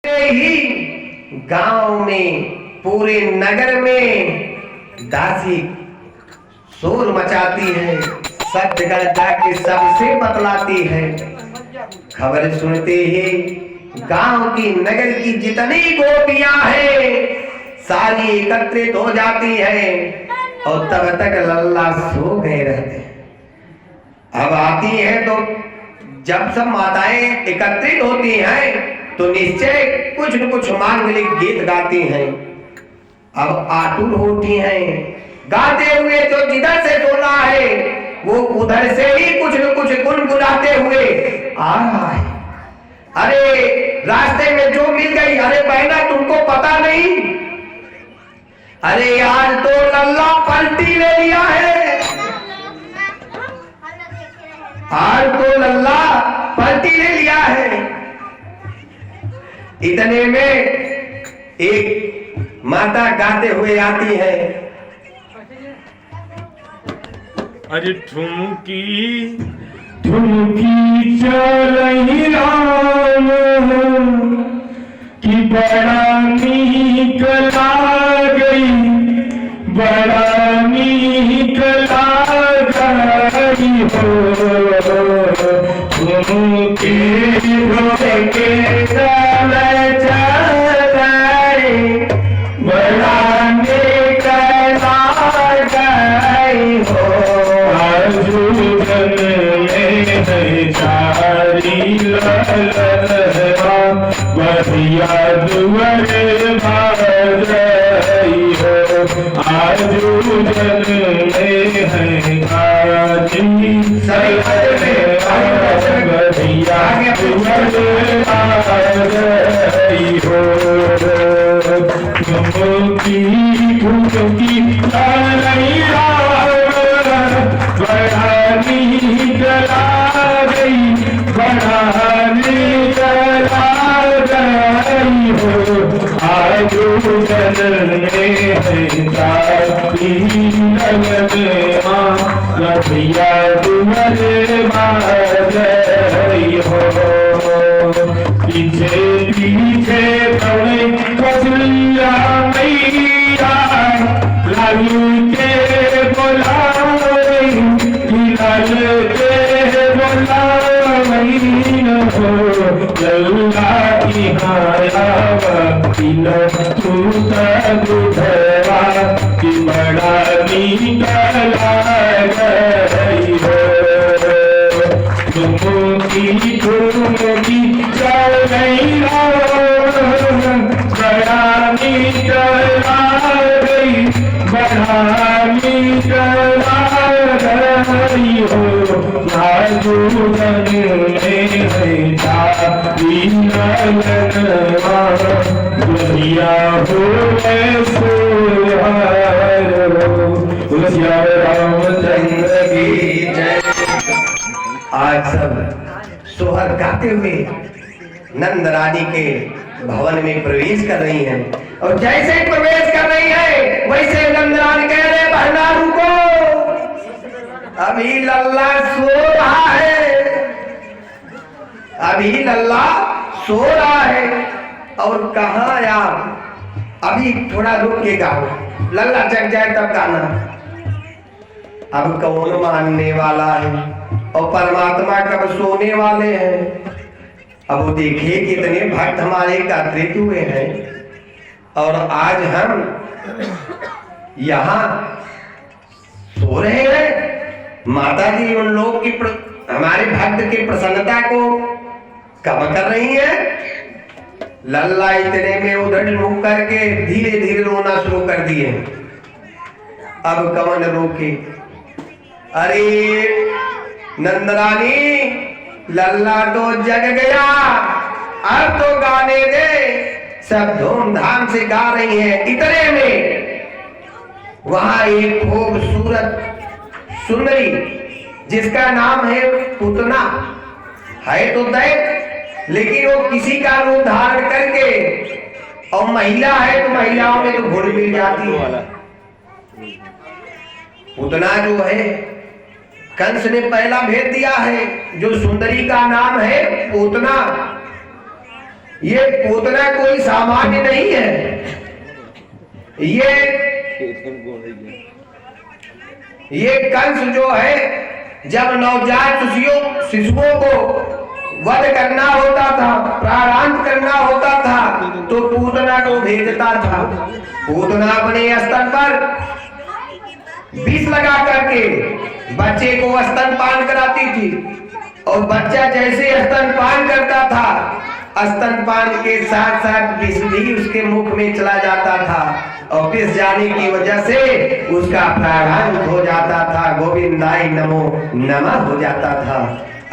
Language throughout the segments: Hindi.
ही गांव में, पूरे नगर में दासी शोर मचाती है, सब जगह जाके सबसे बतलाती है। खबर सुनते ही गांव की, नगर की जितनी गोपियां हैं सारी एकत्रित हो जाती है और तब तक लल्ला सो गए रहते हैं। अब आती है तो जब सब माताएं एकत्रित होती हैं तो निश्चय कुछ न कुछ मांगलिक गीत गाती हैं। अब आतुर होती हैं, गाते हुए जो जिधर से बोला है वो उधर से ही कुछ न कुछ गुनगुनाते हुए आ रहा है। अरे रास्ते में जो मिल गई, अरे बहना तुमको पता नहीं, अरे आज तो लल्ला पलटी ले लिया है, आज तो लल्ला पलटी ले लिया है। इतने में एक माता गाते हुए आती है, अरे ठुमकी ठुमकी चलही राम कि बड़ा नीक लागई, बड़ा नीक लागई हो। ठुमकी ठुमके चले चले बड़ा नीक लागई हो। बधिया दुआरे भाई हो, आजू जन में है गाजी बधिया दुआरे भाई हो। ठुमकी ठुमकी लैया बड़ा नीक लागई, बड़ा नीक लागई हो। आजू जन में है जाती लगन माँ, लधिया दुआरे बाजई हो। पीछे पीछे पड़े कौशल्या मैया, लालू के बोला लल्ला की दूधवा कि बड़ा नीक लागई हो। ठुमकी ठुमकी चलई बड़ा नीक लागई, बड़ा नीक लागई हो। आजू जन में है जाती लगनवा, दुनिया हो सोहार हो। रामचंद्र की जय। आज सब सोहर गाते हुए नंद रानी के भवन में प्रवेश कर रही हैं और जैसे ही प्रवेश कर रही है वैसे नंद रानी कह रहे बहना रुको, अभी लल्ला सो रहा है, अभी लल्ला सो रहा है। और कहाँ यार, अभी थोड़ा रुक के गाओ, लल्ला जग जाए तब गाना। अब कौन मानने वाला है और परमात्मा कब सोने वाले हैं। अब वो देखिए कितने भक्त हमारे एकत्रित हुए हैं और आज हम यहाँ सो रहे हैं। माता जी उन लोग की हमारे भक्त की प्रसन्नता को कम कर रही है। लल्ला इतने में उधर मुंह करके धीरे धीरे रोना शुरू कर दिए। अब कवन रोके, अरे नंदरानी लल्ला तो जग गया, अब तो गाने दे। सब धूमधाम से गा रही हैं। इतने में वहां एक खूबसूरत सुंदरी जिसका नाम है पुतना है तो दैत, लेकिन वो किसी का रूप धारण करके, और महिला है तो महिलाओं में तो घुल मिल जाती है। पुतना जो है कंस ने पहला भेद दिया है, जो सुंदरी का नाम है पूतना। ये पूतना कोई सामान्य नहीं है। ये कंस जो है, जब नवजात शिशुओं को वध करना होता था, प्राणांत करना होता था, तो पूतना को भेजता था। पूतना अपने स्तन पर विष लगा करके बच्चे को स्तनपान कराती थी, और बच्चा जैसे स्तनपान करता था, स्तनपान के साथ साथ विष भी उसके मुख में चला जाता था, और विष जाने की वजह से उसका प्राणांत हो जाता था, गोविंदाय नमो नमः हो जाता था।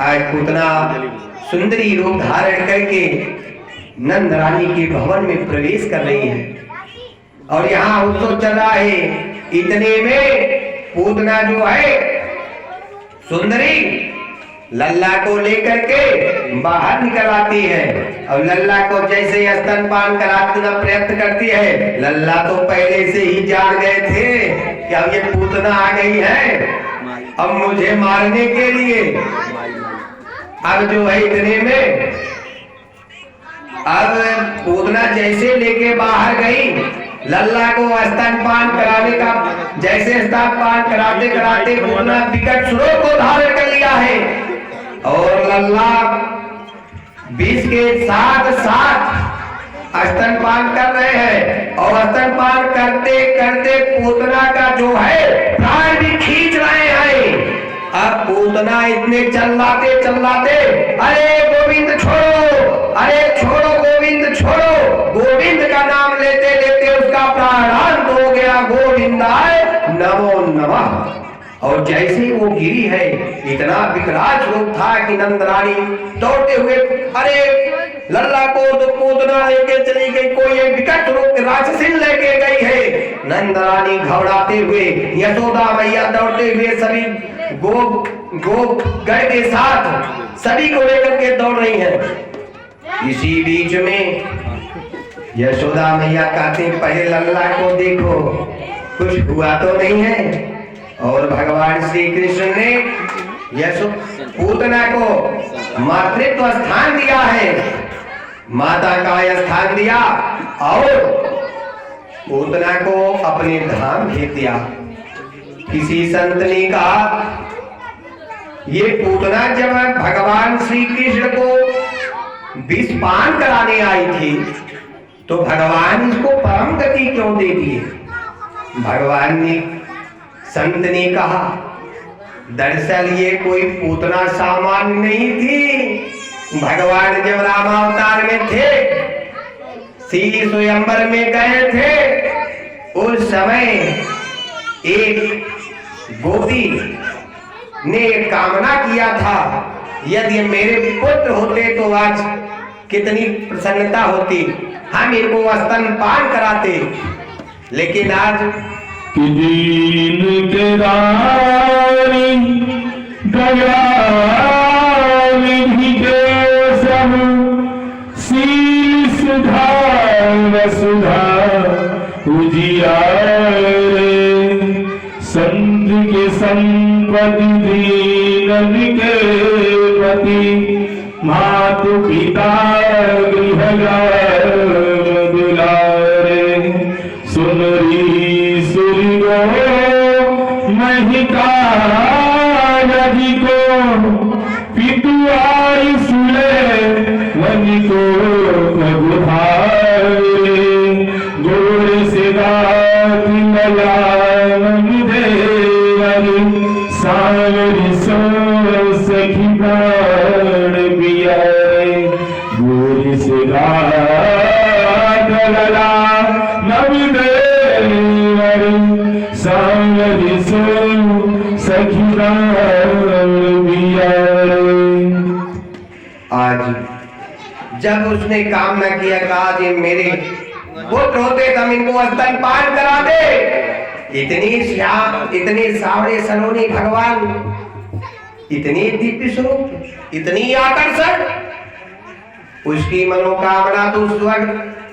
आज पूतना सुंदरी रूप धारण करके नंद रानी के भवन में प्रवेश कर रही है, और यहाँ उत्सव चल रहा है। इतने में पूतना जो है सुंदरी लल्ला को लेकर के बाहर निकल आती है, और लल्ला को जैसे स्तनपान कराने का प्रयत्न करती है, लल्ला तो पहले से ही जान गए थे कि अब ये पूतना आ गई है अब मुझे मारने के लिए। अब जो है इतने में अब पूतना जैसे लेके बाहर गई, लल्ला को स्तनपान कराने का, जैसे स्तनपान कराते कराते पूतना विकट स्वरूप को धारण कर लिया है, और लल्ला विष के साथ साथ स्तनपान कर रहे हैं, और स्तनपान करते करते पूतना का जो है प्राण भी खींच रहे हैं। अब पूतना इतने चिल्लाते, अरे गोविंद छोड़ो, अरे छोड़ो गोविंद छोड़ो। गोविंद का नाम लेते लेते उसका प्राणांत हो गया, गोविंदाय नमो नमः। और जैसे वो गिरी है, इतना विकराल रूप था कि नंद रानी दौड़ते हुए, अरे लल्ला को तो पूतना लेके चली गई, कोई एक विकट रूप राक्षसी लेके गई है। नंद रानी घबराते हुए, यशोदा मैया दौड़ते हुए, सभी गण के साथ सभी को लेकर के दौड़ रही हैं। इसी बीच में यशोदा मैया कहते, पहले लल्ला को देखो कुछ हुआ तो नहीं है। और भगवान श्री कृष्ण ने पूतना को मातृत्व स्थान दिया है, माता का स्थान दिया, और पूतना को अपने धाम भेज दिया। किसी संत ने कहा, ये पूतना जब भगवान श्री कृष्ण को विष पान कराने आई थी, तो भगवान इसको परम गति क्यों दे दिए? भगवान ने, संत ने कहा, दरअसल ये कोई पूतना सामान्य नहीं थी। भगवान जब रामावतार में थे, श्री स्वयंवर में गए थे, उस समय एक गोपी ने कामना किया था, यदि मेरे पुत्र होते तो आज कितनी प्रसन्नता होती, हम इनको स्तनपान कराते। लेकिन आज कि दीन के रानी दया विधि के सब, शील सुधा वसुधा उजियारे, संत के संपत्ति दीनन के पति, मातु पिता गृह दुलारे, सुनरी महिता नदी को पितुआई सुले वनी को प्रभुधारे, गोर से दात मलान देवरी, सावरी सो सखी प्राण पियारे, गोर से दात लला नम देवरी, सावरी सो सखी प्राण पियारे। आज जब उसने कामना किया, कहा कि मेरे पुत्र होते तो हम इनको स्तनपान करा दे। इतने सावरे सलोने भगवान, इतने दिव्य स्वरूप, इतनी आकर्षण, उसकी मनोकामना तो उस वक्त,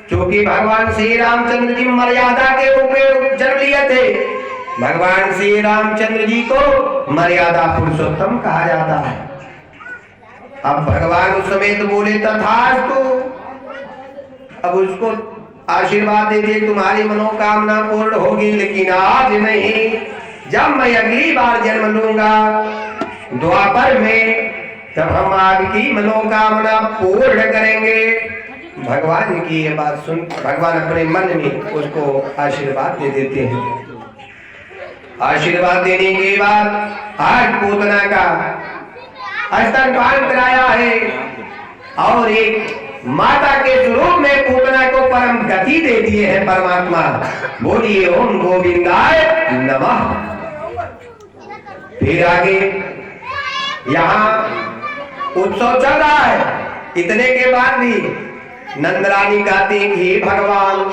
क्योंकि भगवान श्री रामचंद्र जी मर्यादा के रूप में जन्म लिए थे। भगवान श्री रामचंद्र जी को मर्यादा पुरुषोत्तम कहा जाता है। अब भगवान उस समय तो बोले तथास्तु, अब उसको आशीर्वाद दे दिए तुम्हारी मनोकामना पूर्ण होगी, लेकिन आज नहीं, जब मैं अगली बार जन्म लूंगा द्वापर में, तब हम आपकी मनोकामना पूर्ण करेंगे। भगवान की ये बात सुन भगवान अपने मन में उसको आशीर्वाद दे देते हैं। आशीर्वाद देने के बाद आज पूतना का स्तनपान कराया है और एक माता के स्वरूप में पूतना को परम गति दे दिए हैं परमात्मा। बोलिए ओम गोविंदाय नमः। फिर आगे यहाँ उत्सव चल रहा है। इतने के बाद भी नंदरानी कहती है कि हे भगवान,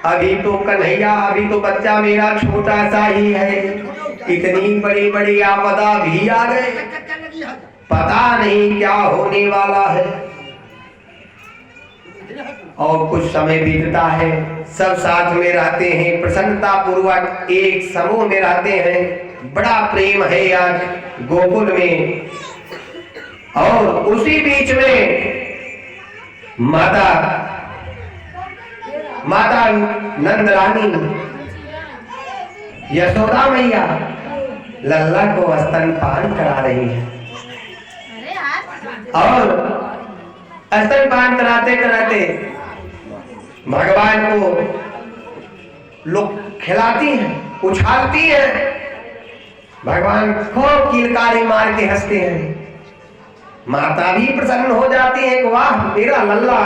अभी तो कन्हैया, अभी तो बच्चा मेरा छोटा सा ही है, इतनी बड़ी बड़ी आपदा भी आ गए, पता नहीं क्या होने वाला है। और कुछ समय बीतता है, सब साथ में रहते हैं, प्रसन्नता पूर्वक एक समूह में रहते हैं, बड़ा प्रेम है आज गोकुल में। और उसी बीच में माता नंदरानी यशोदा मैया लल्ला को स्तनपान करा रही है। और स्तनपान कराते कराते भगवान को लोग खिलाती हैं, उछालती है। भगवान खूब किलकारी मार के हंसते हैं। माता भी प्रसन्न हो जाती है, वाह मेरा लल्ला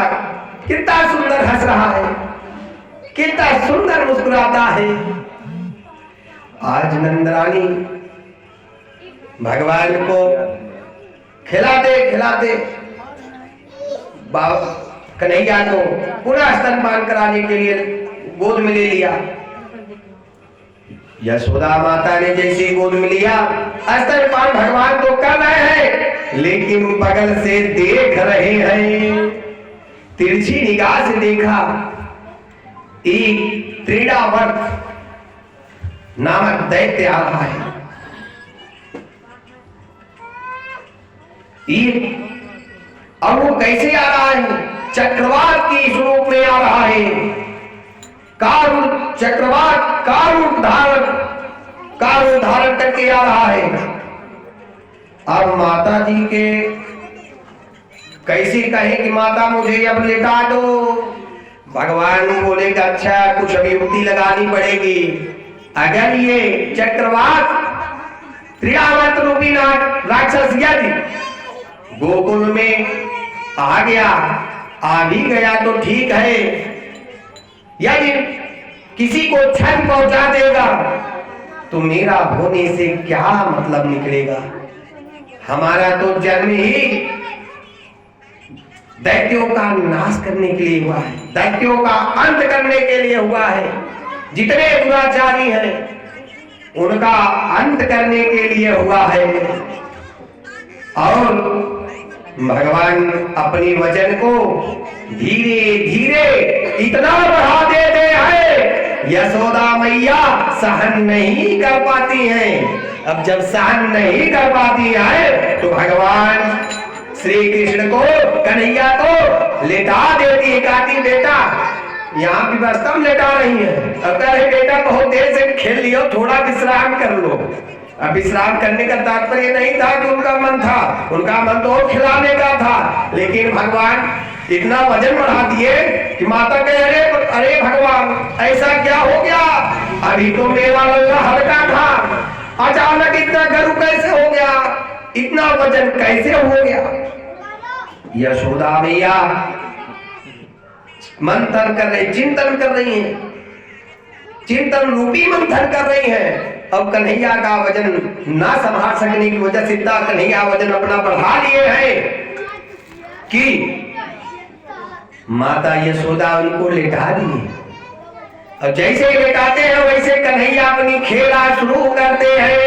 कितना सुंदर हंस रहा है, कितना सुंदर मुस्कुराता है। आज नंदरानी भगवान को खिलाते खिलाते कन्हैया को पुनः स्तनपान कराने के लिए गोद में ले लिया। यशोदा माता ने जैसे गोद में लिया, स्तनपान भगवान को कर रहे हैं, लेकिन बगल से देख रहे हैं, तिरछी निगाह से देखा, एक त्रिडावर्त नामक दैत्य आ रहा है। और वो कैसे आ रहा है? चक्रवात के स्वरूप में आ रहा है। चक्रवात कार धारण करके आ रहा है। अब माता जी के कैसे कहे कि माता मुझे अब लिटा दो। भगवान बोलेगा अच्छा कुछ अभी युक्ति लगानी पड़ेगी। अगर ये चक्रवात त्रियावर्त रूपी राक्षस यदि गोकुल में आ गया, आ भी गया तो ठीक है, यदि किसी को क्षति पहुंचा देगा तो मेरा होने से क्या मतलब निकलेगा। हमारा तो जन्म ही दैत्यों का नाश करने के लिए हुआ है, दैत्यों का अंत करने के लिए हुआ है। जितने दुराचारी हैं उनका अंत करने के लिए हुआ है। और भगवान अपने वचन को धीरे धीरे इतना बढ़ा देते हैं, यशोदा मैया सहन नहीं कर पाती हैं। अब जब सहन नहीं कर पाती है तो भगवान श्री कृष्ण को, कन्हैया को लेटा देती है। कहती बेटा यहाँ की व्यवस्था में लेटा रही है। अब कह रहे बेटा बहुत देर से खेल लियो, थोड़ा विश्राम कर लो। अब विश्राम करने का तात्पर्य नहीं था कि उनका मन था, उनका मन तो खिलाने का था। लेकिन भगवान इतना वजन बढ़ा दिए कि माता कहे अरे भगवान ऐसा क्या हो गया, अभी तो मेरा लल्ला हल्का था, अचानक इतना गरु कैसे हो गया, इतना वजन कैसे हो गया। यशोदा मैया मंथन कर रही, चिंतन कर रही है, चिंतन रूपी मंथन कर रही है। अब कन्हैया का वजन ना संभाल सकने की वजह से इतना कन्हैया वजन अपना बढ़ा लिए हैं कि माता यशोदा उनको लेटा दिए। और जैसे लेटाते हैं वैसे कन्हैया अपनी खेला शुरू करते हैं।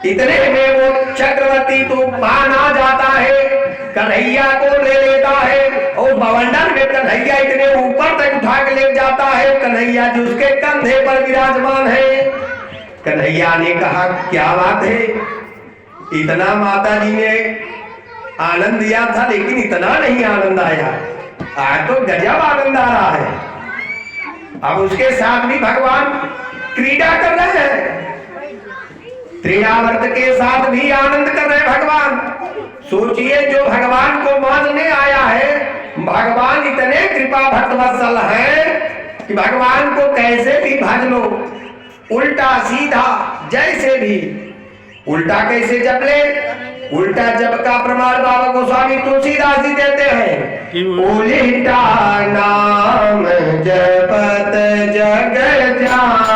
इतने में वो चक्रवर्ती तूफान आ जाता है, कन्हैया को ले लेता है और बवंडर में कन्हैया इतने ऊपर तक उठा के ले जाता है। कन्हैया जी उसके कंधे पर विराजमान है। कन्हैया ने कहा क्या बात है, इतना माता जी ने आनंद दिया था लेकिन इतना नहीं आनंद आया। आज तो गजब आनंद आ रहा है। अब उसके साथ भी भगवान क्रीड़ा कर रहे हैं, तृणावर्त के साथ भी आनंद कर रहे हैं भगवान। सोचिए, जो भगवान को मानने आया है, भगवान इतने कृपा भक्तवत्सल हैं कि भगवान को कैसे भी भज लो, उल्टा सीधा जैसे भी। उल्टा कैसे जप ले? उल्टा जप का प्रमाण बाबा गोस्वामी तुलसीदास जी देते हैं। उल्टा नाम जपत जग जाना,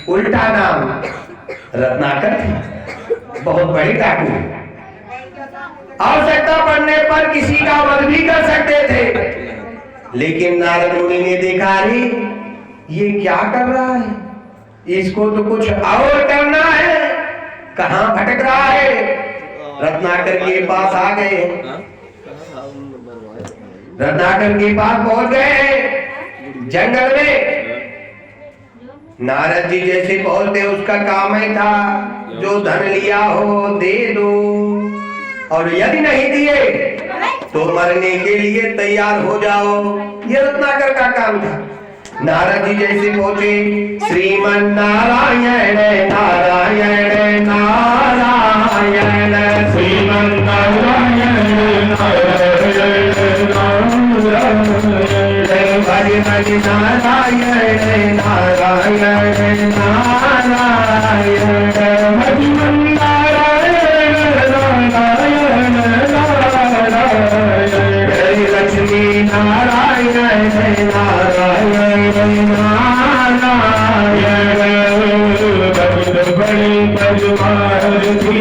उल्टा नाम रत्नाकर थे, बहुत बड़े डाकू, आवश्यकता पड़ने पर किसी का वध भी कर सकते थे। लेकिन नारद मुनि ने देखा, अरे ये क्या कर रहा है, इसको तो कुछ और करना है, कहां भटक रहा है। रत्नाकर के पास आ गए, रत्नाकर के पास पहुंच गए जंगल में। नारद जी जैसे बोलते, उसका काम ही था जो धन लिया हो दे दो, और यदि नहीं दिए तो मरने के लिए तैयार हो जाओ। ये रत्नाकर का काम था। नारद जी जैसे पहुंचे, श्रीमन नारायण नारायण नारायण, श्रीमन नारायण नारायण हरि हरि नारायण नारायण नारायण, हरि नारायण नारायण नारायण, हरि लक्ष्मी नारायण नारायण नारायण। भक्त बड़े परिवार थी,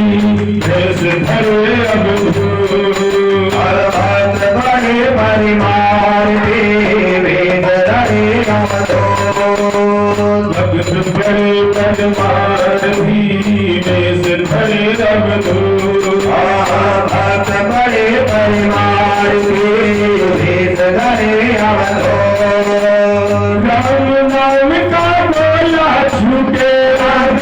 देश धरे अवधूत, भक्त बड़े परिवार थे, वेद धरे अवधूत। भक्त बड़े परिवार थी, देश धरे अवधूत, भक्त बड़े परिवार थे, वेद धरे अवधूत। राम नाम का गोला छूटे, राम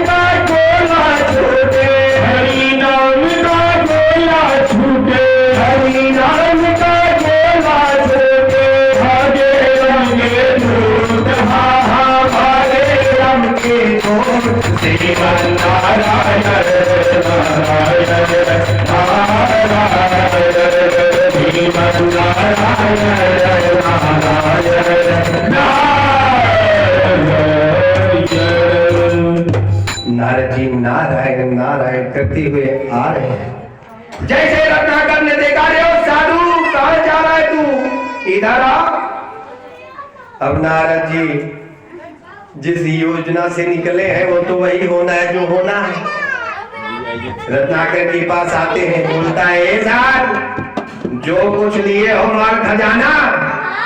का गोला छूटे, हरि नाम का गोला छूटे, हरि नाम का गोला छूटे, भागे राम के दूत, हा हा भागे राम के दूत, श्रीमन नारायण नारायण नारायण, श्रीमन नारायण नारायण नारायण। नारद जी नारायण नारायण करते हुए आ रहे हैं। जैसे रत्नाकर ने देखा, रे ओ साधु कहां जा रहा है तू, इधर आ। अब नारद जी जिस योजना से निकले हैं वो तो वही होना है जो होना है। रत्नाकर के पास आते हैं, बोलता है, साहब जो कुछ लिए हो माल खजाना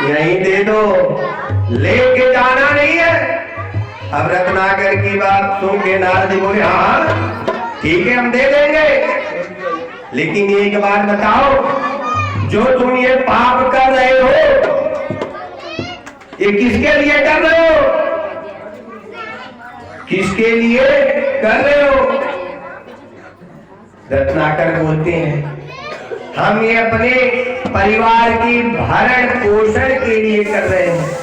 यहीं दे दो, लेके जाना नहीं है। अब रत्नाकर की बात सुन के नारद जी बोले, हाँ ठीक है हम दे देंगे, लेकिन एक बात बताओ, जो तुम ये पाप कर रहे हो ये किसके लिए कर रहे हो, किसके लिए कर रहे हो। रत्नाकर बोलते हैं, हम ये अपने परिवार की भरण पोषण के लिए कर रहे हैं।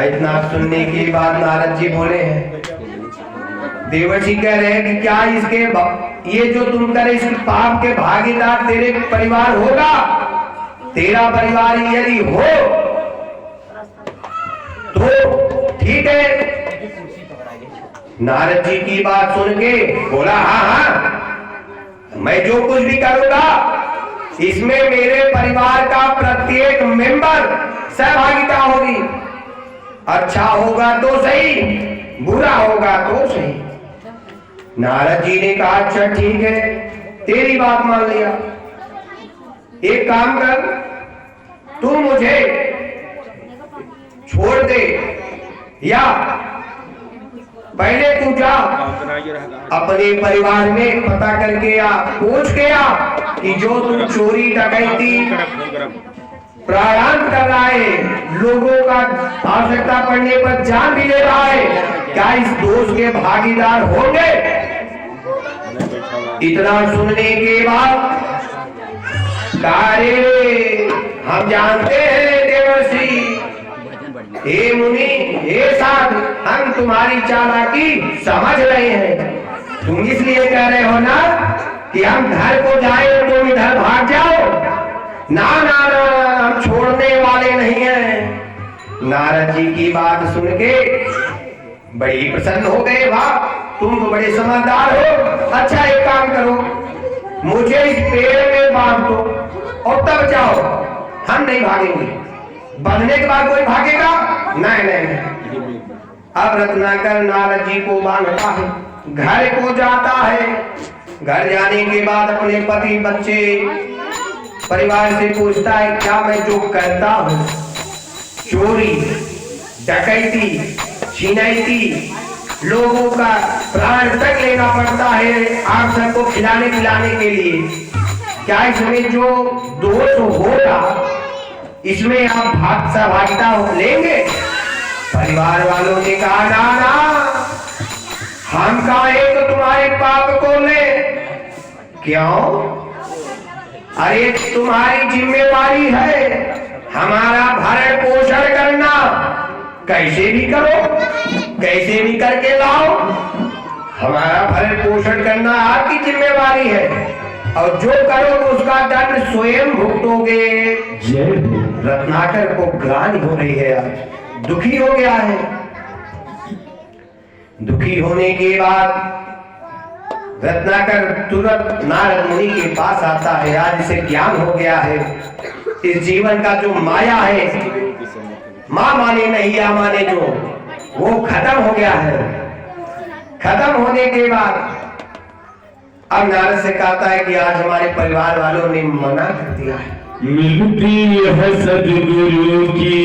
इतना सुनने के बाद नारद जी बोले हैं, देवर्षि कह रहे हैं कि क्या इसके ये जो तुम करे इस पाप के भागीदार तेरे परिवार होगा, तेरा परिवार यदि हो तो ठीक है। नारद जी की बात सुन के बोला, हाँ हाँ मैं जो कुछ भी करूंगा इसमें मेरे परिवार का प्रत्येक मेंबर सहभागिता होगी। अच्छा होगा तो सही, बुरा होगा तो सही। नारद जी ने कहा अच्छा ठीक है, तेरी बात मान लिया। एक काम कर, तू मुझे छोड़ दे, या पहले तू जा अपने परिवार में पता करके आ, पूछ के आ कि जो तू चोरी डकैती प्राणांत कर रहा है, लोगों का आवश्यकता पड़ने पर जान भी ले रहा है, क्या इस दोष के भागीदार होंगे? इतना सुनने के बाद कार्य हम जानते हैं देवर्षि, हे मुनि, हे साधु, हम तुम्हारी चालाकी समझ रहे हैं। तुम इसलिए कह रहे हो ना कि हम घर को जाए तुम इधर भाग जाओ। ना ना ना, हम छोड़ने वाले नहीं हैं। नारद जी की बात सुन के बड़ी प्रसन्न हो गए। वाह, तुम तो बड़े समझदार हो। अच्छा एक काम करो, मुझे इस पेड़ में बांध दो और तब जाओ, हम नहीं भागेंगे। बंधने के बाद कोई भागेगा? नहीं नहीं नहीं। अब रत्नाकर नारद जी को बांधता है, घर को जाता है। घर जाने के बाद अपने पति बच्चे परिवार से पूछता है क्या मैं जो करता हूँ, चोरी डकैती छिनैती, लोगों का प्राण तक लेना पड़ता है आप सबको खिलाने पिलाने के लिए, क्या इसमें जो दोष होगा इसमें आप सहभागिता लेंगे? परिवार वालों ने कहा ना ना, हम काहे तो तुम्हारे पाप को ले। क्यों? अरे तुम्हारी जिम्मेवारी है हमारा भरण पोषण करना, कैसे भी करो, कैसे भी करके लाओ, हमारा भरण पोषण करना आपकी जिम्मेवारी है, और जो करो उसका दंड स्वयं भुगतोगे। रत्नाकर को ग्लानि हो रही है, आज दुखी हो गया है। दुखी होने के बाद रत्नाकर तुरंत नारद मुनि के पास आता है। आज इसे ज्ञान हो गया है, इस जीवन का जो माया है, माँ माने नहीं या माने जो, वो खत्म हो गया है। खत्म होने के बाद अब नारद से कहता है कि आज हमारे परिवार वालों ने मना कर दिया है। मिलती है सद्गुरु की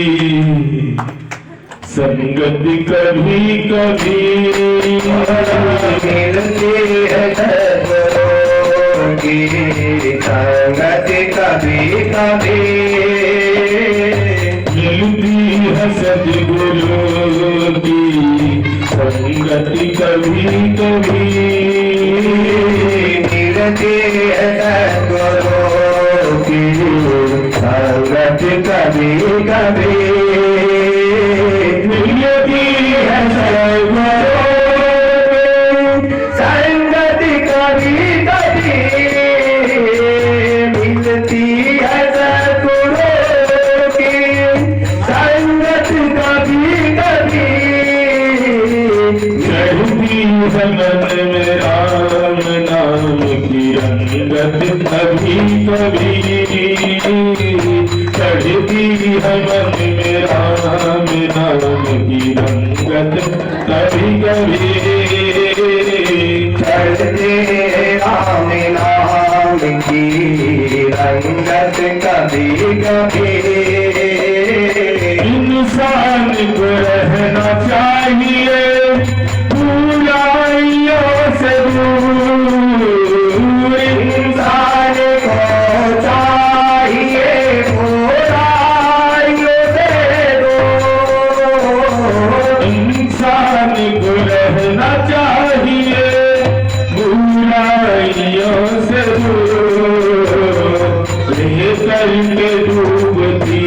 संगत कभी कभी, मिलती है सद्गुरु की संगत कभी कभी, मिलती है सद्गुरु की संगत कभी कभी, मिलती है सद्गुरु की संगत कभी कभी, मिलती है सद्गुरु संगत कभी कभी, मिलती है सद्गुरु की संगत कभी कभी, चढ़ती है मन में राम नाम की रंगत कभी कभी, चढ़ती है मन में राम नाम की रंगत कभी कभी, चढ़ते राम नाम की रंगत कभी कभी, इंसान को रहना चाहिए बुराइयों से दूर, इंसान को चाहिए बुराइयों से दूर, इंसान को रहना चाहिए बुराइयों से दूर, लेकर के डूबती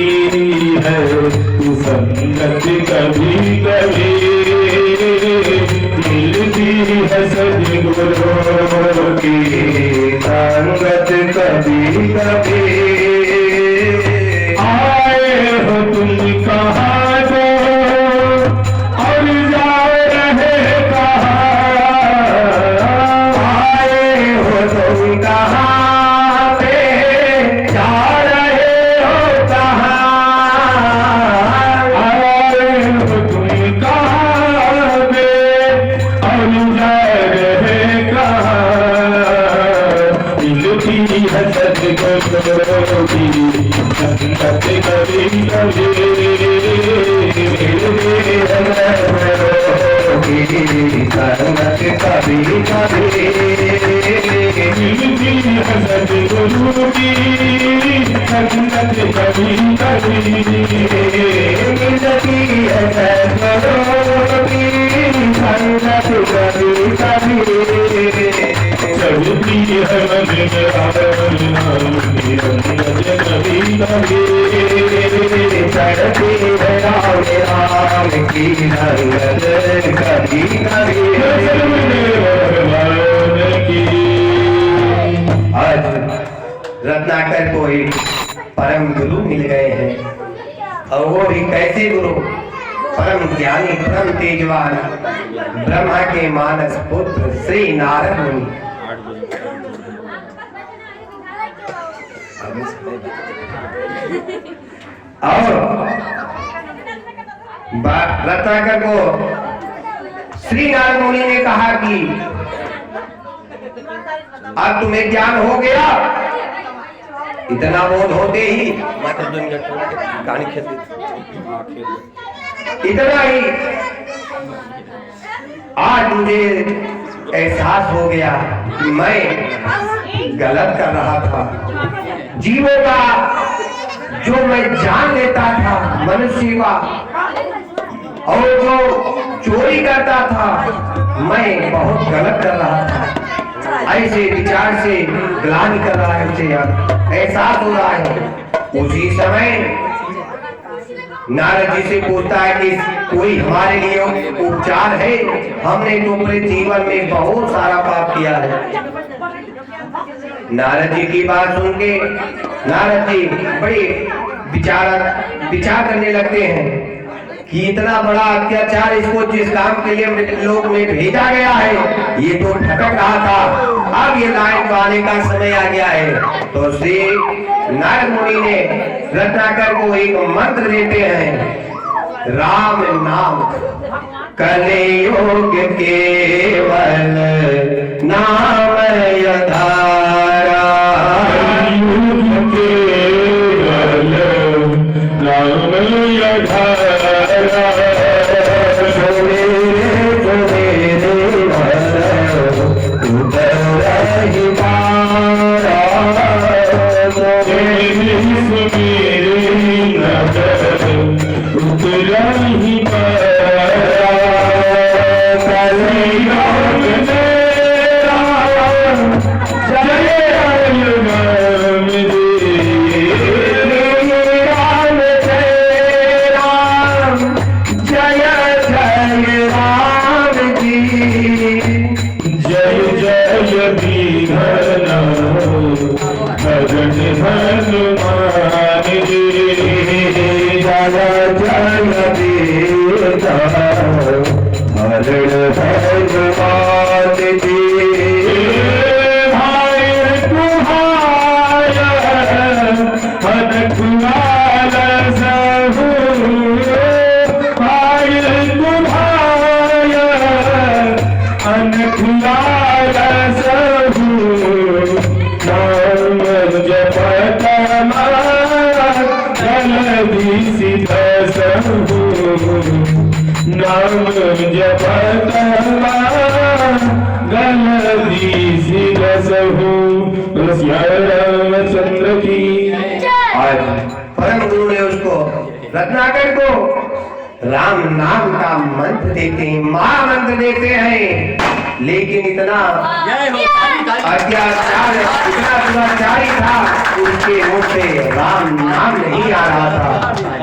संगत कभी कभी मिलती है सतगुरु की संगत कभी कभी मिलती है सतगुरु की संगत कभी कभी चलती है मन में राम नाम की रंगत कभी कभी चढ़ती है राम राम की रंगत कभी कभी आज रत्नाकर को एक परम गुरु मिल गए हैं और वो भी कैसे गुरु, परम ज्ञानी परम तेजवान ब्रह्मा के मानस पुत्र श्री नारद मुनि। और रत्नाकर को श्री नारद मुनि ने कहा कि अब तुम्हें ज्ञान हो गया। इतना बोध होते ही गाड़ी खेल इतना ही आज मुझे एहसास हो गया कि मैं गलत कर रहा था। जीवों का जो मैं जान लेता था मनुष्य का, और जो चोरी करता था मैं बहुत गलत कर रहा था। ऐसे विचार से ग्लानि कर रहा है, उसे एहसास हो रहा है। उसी समय नारद जी से पूछता है कि कोई हमारे लिए उपचार है? हमने तो अपने जीवन में बहुत सारा पाप किया है। नारद जी की बात सुन के नारद जी बड़े विचार करने लगते हैं कि इतना बड़ा अत्याचार इसको जिस काम के लिए लोग में भेजा गया है, ये तो ठटक रहा था, अब ये लाइन को आने का समय आ गया है। तो श्री नारद मुनि ने रत्नाकर को एक मंत्र देते हैं, राम नाम कलियुग केवल नाम यधारा। नाम यधारा रामचंद्र की। आज परम गुरु ने उसको रत्नाकर को राम नाम का मंत्र देते हैं, महामंत्र देते हैं, लेकिन इतना अत्याचार इतना दुराचारी था, उसके मुंह से राम नाम नहीं आ रहा था।